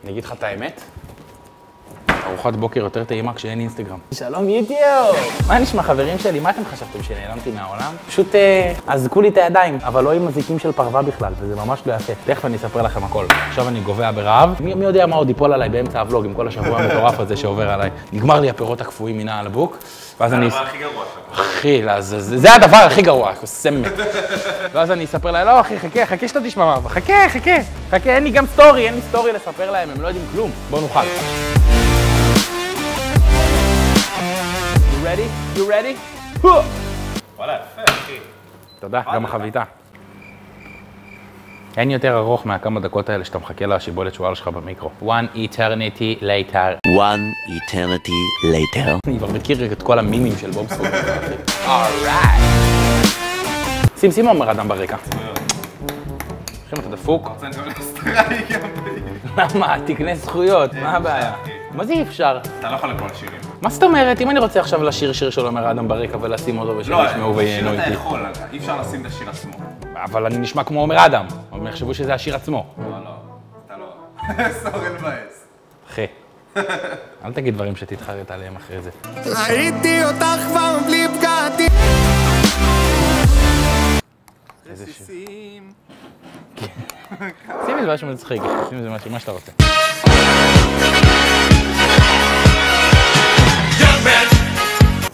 אני אגיד לך את האמת? ארוחת בוקר יותר טעימה כשאין אינסטגרם. שלום יוטיוב! מה נשמע חברים שלי? מה אתם חשבתם שנעלמתי מהעולם? פשוט אזקו לי את הידיים, אבל לא עם מזיקים של פרווה בכלל, וזה ממש לא יפה. תכף אני אספר לכם הכל. עכשיו אני גובע ברעב. מי יודע מה עוד ייפול עליי באמצע הוולוג עם כל השבוע המטורף הזה שעובר עליי. נגמר לי הפירות הקפואים מן העלבוק. ואז אני... זה הדבר הכי גרוע שם. אחי, זה הדבר הכי גרוע, סמת. ואז אני אספר להם, לא אחי, חכה שאתה תשמע מה, חכה, אין לי גם סטורי, לספר להם, הם לא יודעים כלום. בואו נאכל. You ready? וואלה, יפה, אחי. תודה, גם החביתה. אין יותר ארוך מהכמה דקות האלה שאתה מחכה לשיבולת שועל שלך במיקרו. One eternity later. One eternity later. אני כבר מכיר את כל המימים של בוב ספוג. Alright. שים אומר אדם ברקע. אחים, אתה דפוק? רוצה אני גם לאסטרלי גם בי. למה? תקנה זכויות, מה הבעיה? מה זה אי אפשר? אתה לא יכול לכל השירים. מה זאת אומרת? אם אני רוצה עכשיו לשיר שיר של אומר אדם ברקע ולשים אותו ושהם ישמעו וייהנו שיר אתה איתי. יכול, אי אפשר לשים את השיר עצמו. אבל אני נשמע כמו אומר אדם. הם יחשבו שזה השיר עצמו. לא, אתה לא. סורן מבאס. אחי, אל תגיד דברים שתתחרט עליהם אחרי זה. ראיתי אותך כבר בלי בגדים. רסיסים. שים איזה משהו מצחיק, שים איזה משהו, מה שאתה רוצה.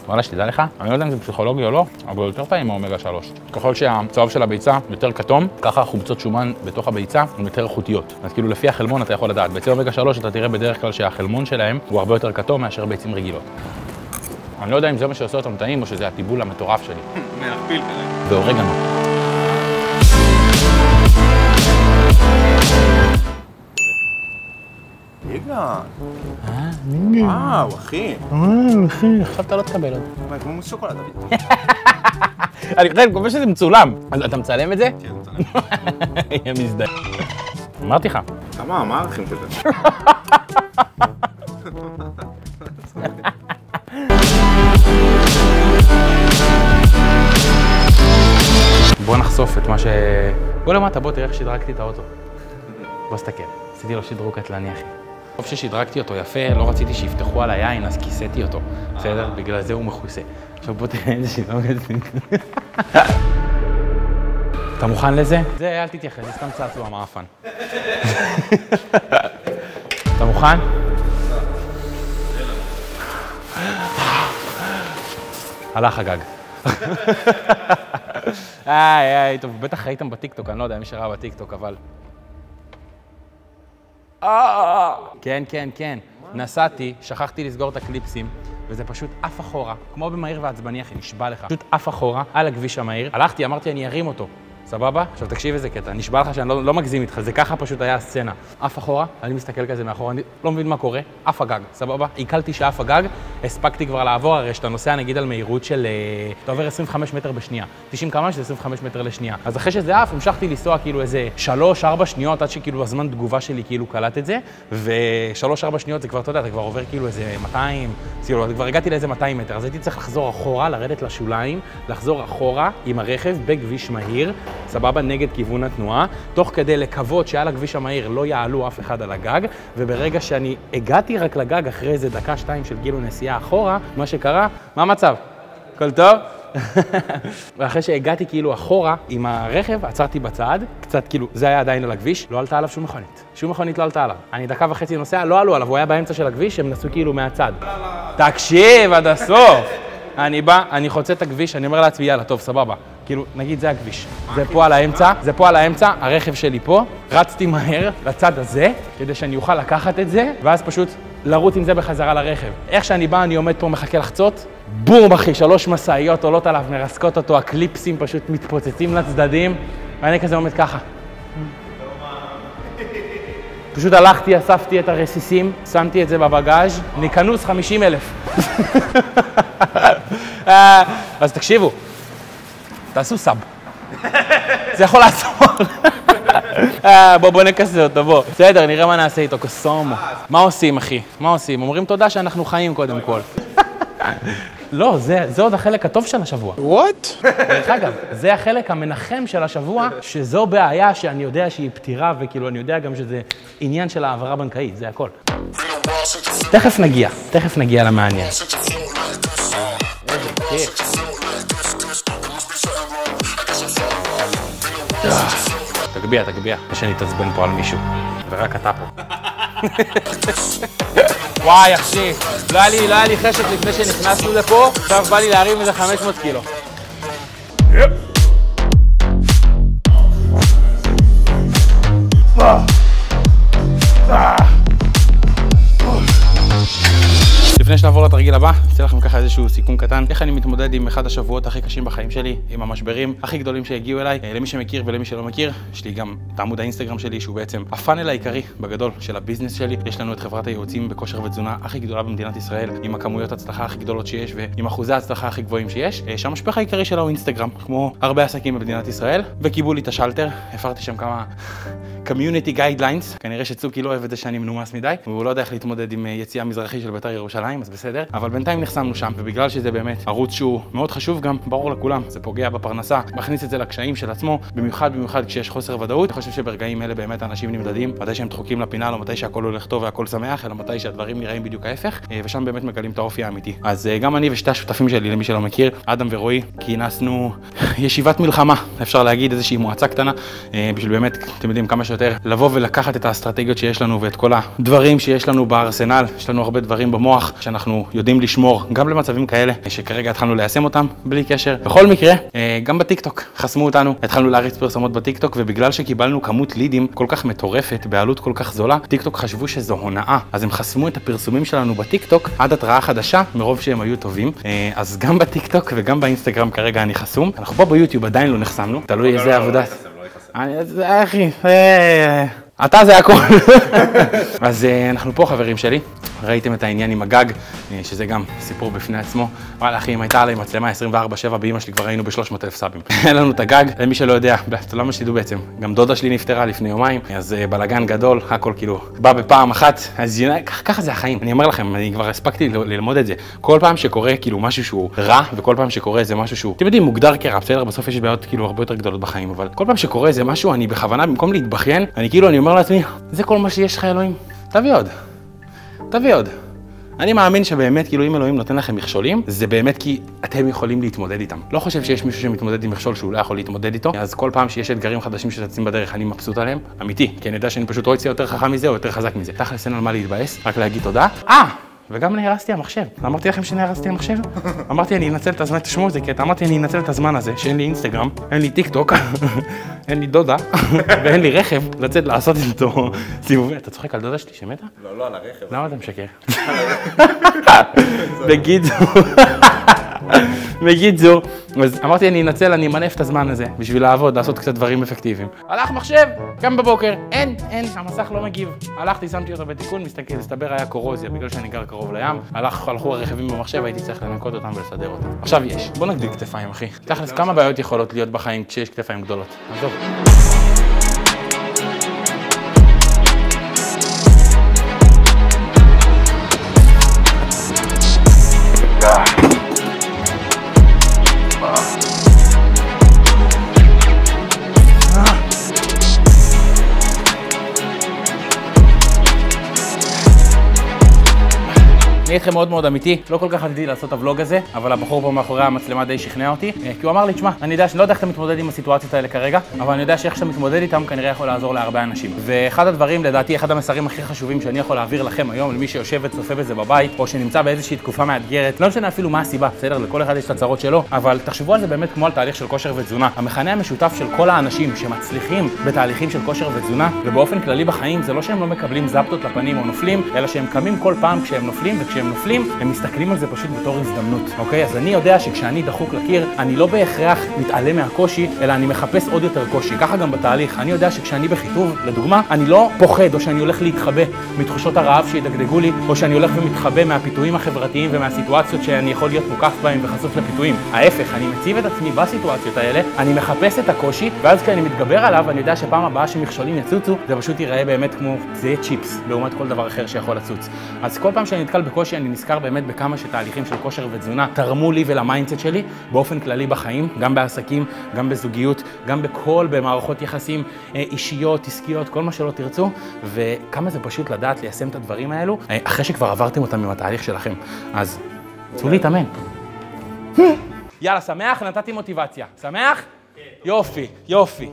וואלה, שתדע לך, אני לא יודע אם זה פסיכולוגי או לא, אבל יותר טעים מאומגה 3. ככל שהצהוב של הביצה יותר כתום, ככה החומצות שומן בתוך הביצה הן יותר איכותיות. אז כאילו לפי החלמון אתה יכול לדעת. ביצי אומגה 3 אתה תראה בדרך כלל שהחלמון שלהם הוא הרבה יותר כתום מאשר ביצים רגילות. אני לא יודע אם זה מה שעושה אותם טעים או שזה הטיבול המטורף שלי. מהפיל כרגע. ואורגנו. רגע. וואו, אחי. אחי, עכשיו אתה לא תקבל עוד. מה, כמו מוס שוקולד, אבי. אני מקווה שזה מצולם. אז אתה מצלם את זה? כן, מצלם. יהיה מזדהה. אמרתי לך. מה הערכים של זה? בוא נחשוף את מה ש... בוא למטה, בוא תראה איך שדרגתי את האוטו. בוא סתכל, עשיתי לו שדרוג קטלני, אחי. טוב ששדרגתי אותו יפה, לא רציתי שיפתחו על היין, אז כיסיתי אותו. בסדר? בגלל זה הוא מכוסה. עכשיו בוא תראה איזה שדרוג קטלני. אתה מוכן לזה? זה, אל תתייחס, זה סתם צעצוע מעפן. אתה מוכן? הלך הגג. טוב, בטח ראיתם בטיקטוק, אני לא יודע מי שראה בטיקטוק, אבל... כן. נסעתי, שכחתי לסגור את הקליפסים, וזה פשוט עף אחורה, כמו במהיר ועצבני, אחי, נשבע לך. פשוט עף אחורה על הכביש המהיר. הלכתי, אמרתי, אני ארים אותו. סבבה? עכשיו תקשיב איזה קטע, נשבע לך שאני לא מגזים איתך, זה ככה פשוט היה הסצנה. עף אחורה, אני מסתכל כזה מאחורה, אני לא מבין מה קורה, עף הגג, סבבה? עיכלתי שעף הגג, הספקתי כבר לעבור, הרי שאתה נוסע נגיד על מהירות של... אתה עובר 25 מטר בשנייה, 90 קמ"ש זה 25 מטר לשנייה. אז אחרי שזה עף, המשכתי לנסוע כאילו איזה 3-4 שניות, עד שכאילו הזמן תגובה שלי כאילו קלט את זה, ו3-4 שניות זה כבר, אתה יודע, אתה כבר עובר כאילו איזה 200, כאילו, כבר הגעתי לאיזה 200 מטר, אז הייתי צריך לחזור אחורה, לרדת לשוליים, לחזור אחורה עם הרכב בכביש מהיר, סבבה, נגד כיוון התנועה, תוך כדי לקוות שעל הכביש המהיר לא יעלו אף אחד על הגג, וברגע שאני הגעתי רק לגג אחרי איזה דקה-שתיים של גילו נסיעה אחורה, מה שקרה, מה המצב? הכל טוב? ואחרי שהגעתי כאילו אחורה עם הרכב, עצרתי בצד, קצת כאילו, זה היה עדיין על הכביש, לא עלתה עליו שום מכונית. שום מכונית לא עלתה עליו. אני דקה וחצי נוסע, לא עלו עליו, הוא היה באמצע של הכביש, הם נסעו כאילו מהצד. תקשיב עד הסוף! אני בא, אני חוצה את הכביש, אני אומר לעצמי, יאללה, טוב, סבבה. כאילו, נגיד, זה הכביש. זה פה על האמצע, הרכב שלי פה. רצתי מהר לצד הזה, כדי שאני אוכל לקחת את זה, ואז פשוט לרוץ עם זה בחזרה לרכב. איך שאני בא, אני עומד פה, מחכה לחצות, בום, אחי, 3 משאיות עולות עליו, מרסקות אותו, הקליפסים פשוט מתפוצצים לצדדים, ואני כזה עומד ככה. פשוט הלכתי, אספתי את הרסיסים, שמתי את זה בבגאז', ניקנוס 50,000. אז תקשיבו, תעשו סאב. זה יכול לעצור. בוא נכסה אותו, בוא. בסדר, נראה מה נעשה איתו, קוסומו. מה עושים, אחי? מה עושים? אומרים תודה שאנחנו חיים קודם כל. לא, זה עוד החלק הטוב של השבוע. What? דרך אגב, זה החלק המנחם של השבוע, שזו בעיה שאני יודע שהיא פתירה, וכאילו אני יודע גם שזה עניין של העברה בנקאית, זה הכל. תכף נגיע למעניין. איזה כיף. תגביה, שאני תעצבן פה על מישהו, ורק אתה פה. וואי, אחי, לא היה לי חשק לפני שנכנסנו לפה, עכשיו בא לי להרים איזה 500 קילו. לפני שנעבור לתרגיל הבא, אצא לכם ככה איזשהו סיכום קטן, איך אני מתמודד עם אחד השבועות הכי קשים בחיים שלי, עם המשברים הכי גדולים שהגיעו אליי. למי שמכיר ולמי שלא מכיר, יש לי גם את עמוד האינסטגרם שלי, שהוא בעצם הפאנל העיקרי בגדול של הביזנס שלי. יש לנו את חברת הייעוצים בכושר ותזונה הכי גדולה במדינת ישראל, עם הכמויות הצלחה הכי גדולות שיש, ועם אחוזי ההצלחה הכי גבוהים שיש. שהמשפך העיקרי שלה הוא אינסטגרם, כמו הרבה עסקים במדינת ישראל, וקיבלו לי את השלטר. הפרתי שם כמה community guidelines. כנראה שצוקי לא אוהב את זה שאני מנומס מדי, והוא לא יודע איך להתמודד עם יציאה מזרחי של בית"ר ירושלים, אז בסדר. אבל בינתיים נחסמנו שם, ובגלל שזה באמת ערוץ שהוא מאוד חשוב, גם ברור לכולם, זה פוגע בפרנסה, מכניס את זה לקשיים של עצמו, במיוחד כשיש חוסר ודאות. אני חושב שברגעים אלה באמת אנשים נמדדים, מתי שהם דחוקים לפינה, לא מתי שהכל הולך טוב והכל שמח, אלא מתי שהדברים נראים בדיוק ההפך, ושם באמת מגלים את האופי האמיתי. אז גם אני ושתי השותפים שלי, למי שלא מכיר, אדם ורועי, כינסנו ישיבת מלחמה, אפשר להגיד איזושהי מועצה קטנה, בשביל באמת, אתם יודעים, כמה שיותר לבוא ולקחת את האסטרטגיות שיש לנו ואת כל הדברים שיש לנו בארסנל. יש לנו הרבה דברים במוח שאנחנו יודעים לשמור גם למצבים כאלה שכרגע התחלנו ליישם אותם בלי קשר. בכל מקרה, גם בטיקטוק חסמו אותנו, התחלנו להריץ פרסומות בטיקטוק, ובגלל שקיבלנו כמות לידים כל כך מטורפת בעלות כל כך זולה, טיקטוק חשבו שזו הונאה, אז הם חסמו את הפרסומים שלנו בטיקטוק עד התראה חדשה, מרוב שהם היו טובים. אז גם בטיקטוק וגם באינסטגרם כרגע אני חסום. אנחנו פה ביוטיוב עדיין לא נחסמנו, תלוי איזה עבודה. אחי, אתה זה הכל. אז אנחנו פה, חברים שלי. ראיתם את העניין עם הגג, שזה גם סיפור בפני עצמו. וואלה אחי, אם הייתה עליי מצלמה 24/7 באמא שלי, כבר היינו ב-300,000 סאבים. אין לנו את הגג, למי שלא יודע, למה שתדעו בעצם, גם דודה שלי נפטרה לפני יומיים, אז בלגן גדול, הכל כאילו בא בפעם אחת, אז ככה זה החיים. אני אומר לכם, אני כבר הספקתי ללמוד את זה. כל פעם שקורה כאילו משהו שהוא רע, וכל פעם שקורה זה משהו שהוא, אתם יודעים, מוגדר כרע, בסדר? בסוף יש בעיות כאילו הרבה יותר גדולות בחיים, אבל כל פעם שקורה זה משהו, אני בכוונה, במקום להתבכיין, אני אומר לעצמי, זה כל מה שיש לך, אלוהים. תביא עוד. אני מאמין שבאמת, כאילו, אם אלוהים נותן לכם מכשולים, זה באמת כי אתם יכולים להתמודד איתם. לא חושב שיש מישהו שמתמודד עם מכשול שהוא לא יכול להתמודד איתו, אז כל פעם שיש אתגרים חדשים שצצים בדרך, אני מבסוט עליהם. אמיתי, כי אני יודע שאני פשוט רואה יותר חכם מזה או יותר חזק מזה. תכלס אין על מה להתבאס, רק להגיד תודה. וגם נהרסתי המחשב. אמרתי לכם שנהרסתי המחשב? אמרתי, אני אנצל את הזמן, תשמעו את זה, כי אמרתי, אני אנצל את הזמן הזה, שאין לי אינסטגרם, אין לי טיקטוק, אין לי דודה, ואין לי רכב, לצאת לעשות איתו סיבובי. אתה צוחק על דודה שלי שמתה? לא, על הרכב. למה אתה משקר? בקיצור, אז אמרתי, אני אנצל, אני אמנף את הזמן הזה, בשביל לעבוד, לעשות קצת דברים אפקטיביים. הלך מחשב, קם בבוקר, אין, המסך לא מגיב. הלכתי, שמתי אותו בתיקון, מסתבר היה קורוזיה, בגלל שאני גר קרוב לים. הלכו הרכבים במחשב, הייתי צריך לנקות אותם ולסדר אותם. עכשיו יש. בוא נגדיל כתפיים, אחי. תכלס, כמה בעיות יכולות להיות בחיים כשיש כתפיים גדולות? עזוב. אני איתכם מאוד מאוד אמיתי, לא כל כך רציתי לעשות את הוולוג הזה, אבל הבחור פה מאחורי המצלמה די שכנע אותי, כי הוא אמר לי, תשמע, אני יודע שאני לא יודע איך אתה מתמודד עם הסיטואציות האלה כרגע, אבל אני יודע שאיך שאתה מתמודד איתם כנראה יכול לעזור להרבה אנשים. ואחד הדברים, לדעתי, אחד המסרים הכי חשובים שאני יכול להעביר לכם היום, למי שיושב וצופה בזה בבית, או שנמצא באיזושהי תקופה מאתגרת, לא משנה אפילו מה הסיבה, בסדר? לכל אחד יש את הצרות שלו, אבל תחשבו על זה באמת כמו על תהליך של כושר ותזונה. המכנה המשותף של כל האנשים שמצליחים בתהליכים של כושר ותזונה, ובאופן כללי בחיים, זה לא שהם לא מקבלים זפטות לפנים או נופלים, אלא שהם קמים כל פעם כשהם נופלים, וכשהם נופלים, הם מסתכלים על זה פשוט בתור הזדמנות, אוקיי? אז אני יודע שכשאני דחוק לקיר, אני לא בהכרח מתעלם מהקושי, אלא אני מחפש עוד יותר קושי. ככה גם בתהליך. אני יודע שכשאני בחיטוב, לדוגמה, אני לא פוחד או שאני הולך להתחבא מתחושות הרעב שידגדגו לי, או שאני הולך ומתחבא מהפיתויים החברתיים ומהסיטואציות שאני יכול להיות מוקף בהם וחשוף לפיתויים. ההפך, אני מציב את עצמי בסיטואציות האלה, אני מחפש את הקושי, ואז כשאני מתגבר עליו, אני יודע שפעם הבאה שמכשולים יצוצו, זה פשוט ייראה באמת כמו זה צ'יפס, לעומת כל דבר אחר שיכול לצוץ. אז כל פעם שאני נתקל בקושי, בקושי אני נזכר באמת בכמה שתהליכים של כושר ותזונה תרמו לי ולמיינדסט שלי באופן כללי בחיים, גם בעסקים, גם בזוגיות, גם במערכות יחסים אישיות, עסקיות, כל מה שלא תרצו, וכמה זה פשוט לדעת ליישם את הדברים האלו, אחרי שכבר עברתם אותם עם התהליך שלכם. אז צאו להתאמן. יאללה, שמח? נתתי מוטיבציה. שמח? יופי, יופי.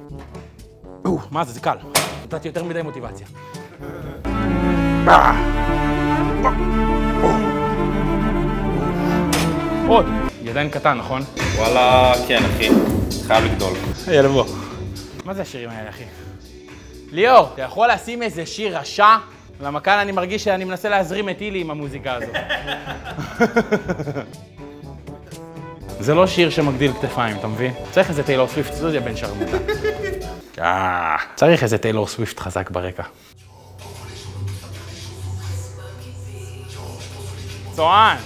מה זה? זה קל. נתתי יותר מדי מוטיבציה. עוד. ידיים קטן, נכון? וואלה, כן, אחי. חייב לגדול. יאללה, בוא. מה זה השירים האלה, אחי? ליאור, אתה יכול לשים איזה שיר רשע? למה כאן אני מרגיש שאני מנסה להזרים את אילי עם המוזיקה הזאת. זה לא שיר שמגדיל כתפיים, אתה מבין? צריך איזה טיילור סוויפט, זה בן שרמוטה. צריך איזה טיילור סוויפט חזק ברקע. צוען!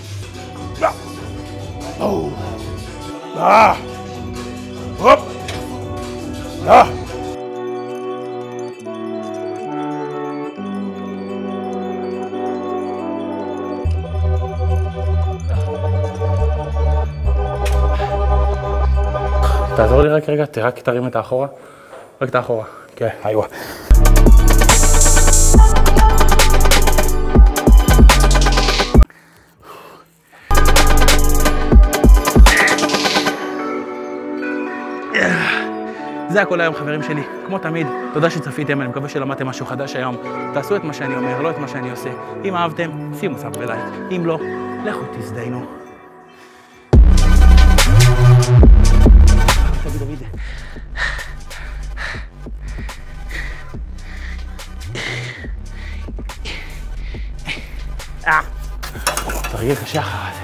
תעזור לי רק רגע, רק תרים את האחורה. רק את האחורה. כן, איווה. זה הכל היום, חברים שלי. כמו תמיד, תודה שצפיתם, אני מקווה שלמדתם משהו חדש היום. תעשו את מה שאני אומר, לא את מה שאני עושה. אם אהבתם, שימו סאב ולייק. אם לא, לכו תזדיינו. דוד. תרגיל קשה אחר.